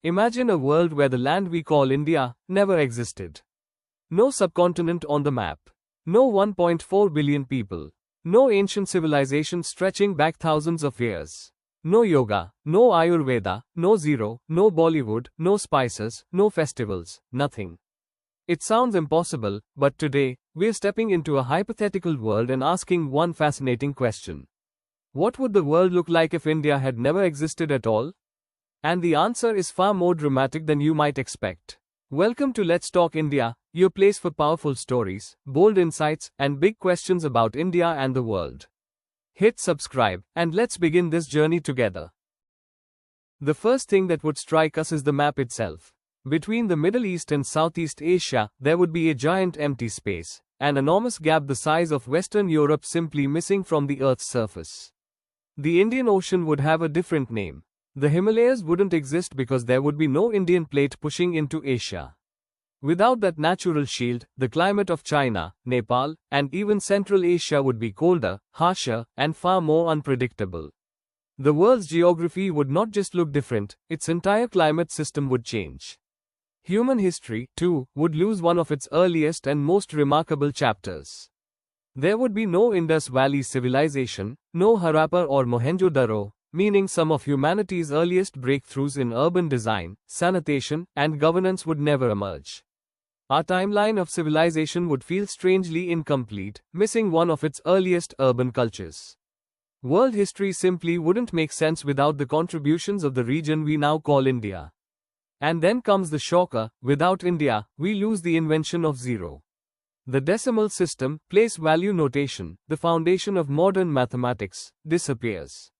Imagine a world where the land we call India never existed. No subcontinent on the map. No 1.4 billion people. No ancient civilization stretching back thousands of years. No yoga, no Ayurveda, no zero, no Bollywood, no spices, no festivals, nothing. It sounds impossible, but today, we're stepping into a hypothetical world and asking one fascinating question. What would the world look like if India had never existed at all? And the answer is far more dramatic than you might expect. Welcome to Let's Talk India, your place for powerful stories, bold insights, and big questions about India and the world. Hit subscribe, and let's begin this journey together. The first thing that would strike us is the map itself. Between the Middle East and Southeast Asia, there would be a giant empty space, an enormous gap the size of Western Europe simply missing from the Earth's surface. The Indian Ocean would have a different name. The Himalayas wouldn't exist because there would be no Indian plate pushing into Asia. Without that natural shield, the climate of China, Nepal, and even Central Asia would be colder, harsher, and far more unpredictable. The world's geography would not just look different, its entire climate system would change. Human history, too, would lose one of its earliest and most remarkable chapters. There would be no Indus Valley civilization, no Harappa or Mohenjo-daro, meaning some of humanity's earliest breakthroughs in urban design, sanitation, and governance would never emerge. Our timeline of civilization would feel strangely incomplete, missing one of its earliest urban cultures. World history simply wouldn't make sense without the contributions of the region we now call India. And then comes the shocker: without India, we lose the invention of zero. The decimal system, place value notation, the foundation of modern mathematics, disappears.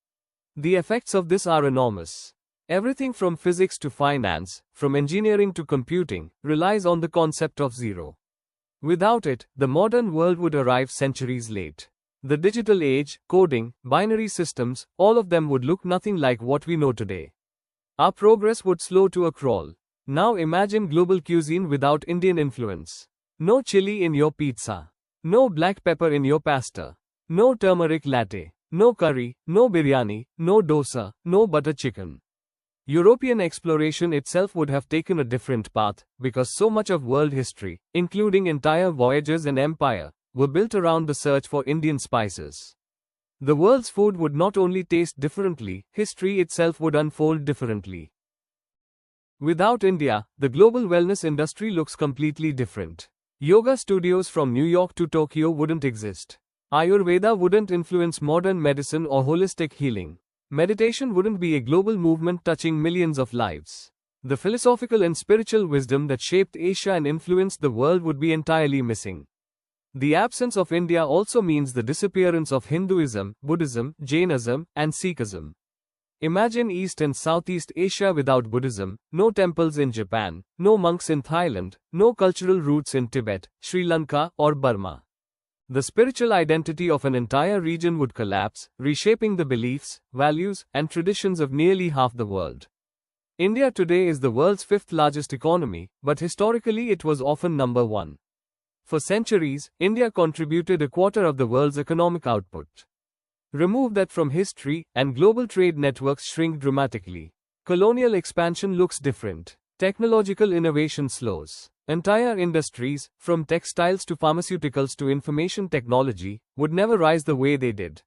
The effects of this are enormous. Everything from physics to finance, from engineering to computing, relies on the concept of zero. Without it, the modern world would arrive centuries late. The digital age, coding, binary systems, all of them would look nothing like what we know today. Our progress would slow to a crawl. Now imagine global cuisine without Indian influence. No chili in your pizza. No black pepper in your pasta. No turmeric latte. No curry, no biryani, no dosa, no butter chicken. European exploration itself would have taken a different path, because so much of world history, including entire voyages and empire, were built around the search for Indian spices. The world's food would not only taste differently, history itself would unfold differently. Without India, the global wellness industry looks completely different. Yoga studios from New York to Tokyo wouldn't exist. Ayurveda wouldn't influence modern medicine or holistic healing. Meditation wouldn't be a global movement touching millions of lives. The philosophical and spiritual wisdom that shaped Asia and influenced the world would be entirely missing. The absence of India also means the disappearance of Hinduism, Buddhism, Jainism, and Sikhism. Imagine East and Southeast Asia without Buddhism, no temples in Japan, no monks in Thailand, no cultural roots in Tibet, Sri Lanka, or Burma. The spiritual identity of an entire region would collapse, reshaping the beliefs, values, and traditions of nearly half the world. India today is the world's fifth largest economy, but historically it was often number one. For centuries, India contributed a quarter of the world's economic output. Remove that from history, and global trade networks shrink dramatically. Colonial expansion looks different. Technological innovation slows. Entire industries, from textiles to pharmaceuticals to information technology, would never rise the way they did.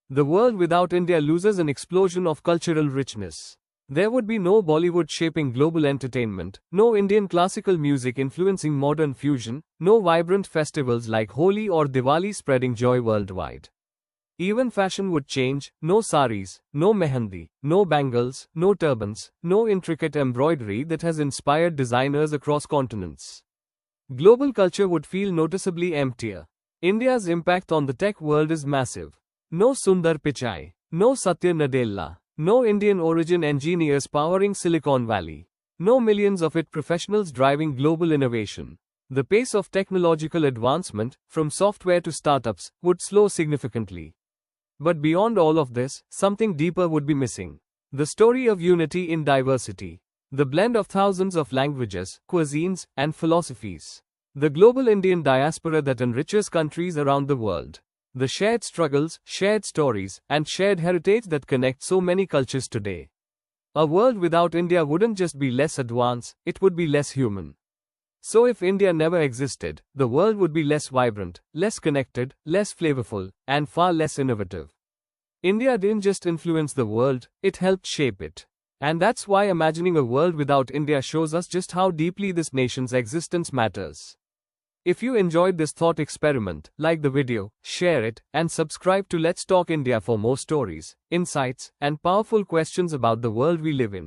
The world without India loses an explosion of cultural richness. There would be no Bollywood shaping global entertainment, no Indian classical music influencing modern fusion, no vibrant festivals like Holi or Diwali spreading joy worldwide. Even fashion would change: no saris, no mehendi, no bangles, no turbans, no intricate embroidery that has inspired designers across continents. Global culture would feel noticeably emptier. India's impact on the tech world is massive. No Sundar Pichai, no Satya Nadella, no Indian origin engineers powering Silicon Valley, no millions of IT professionals driving global innovation. The pace of technological advancement, from software to startups, would slow significantly. But beyond all of this, something deeper would be missing. The story of unity in diversity. The blend of thousands of languages, cuisines, and philosophies. The global Indian diaspora that enriches countries around the world. The shared struggles, shared stories, and shared heritage that connect so many cultures today. A world without India wouldn't just be less advanced, it would be less human. So if India never existed, the world would be less vibrant, less connected, less flavorful, and far less innovative. India didn't just influence the world, it helped shape it. And that's why imagining a world without India shows us just how deeply this nation's existence matters. If you enjoyed this thought experiment, like the video, share it, and subscribe to Let's Talk India for more stories, insights, and powerful questions about the world we live in.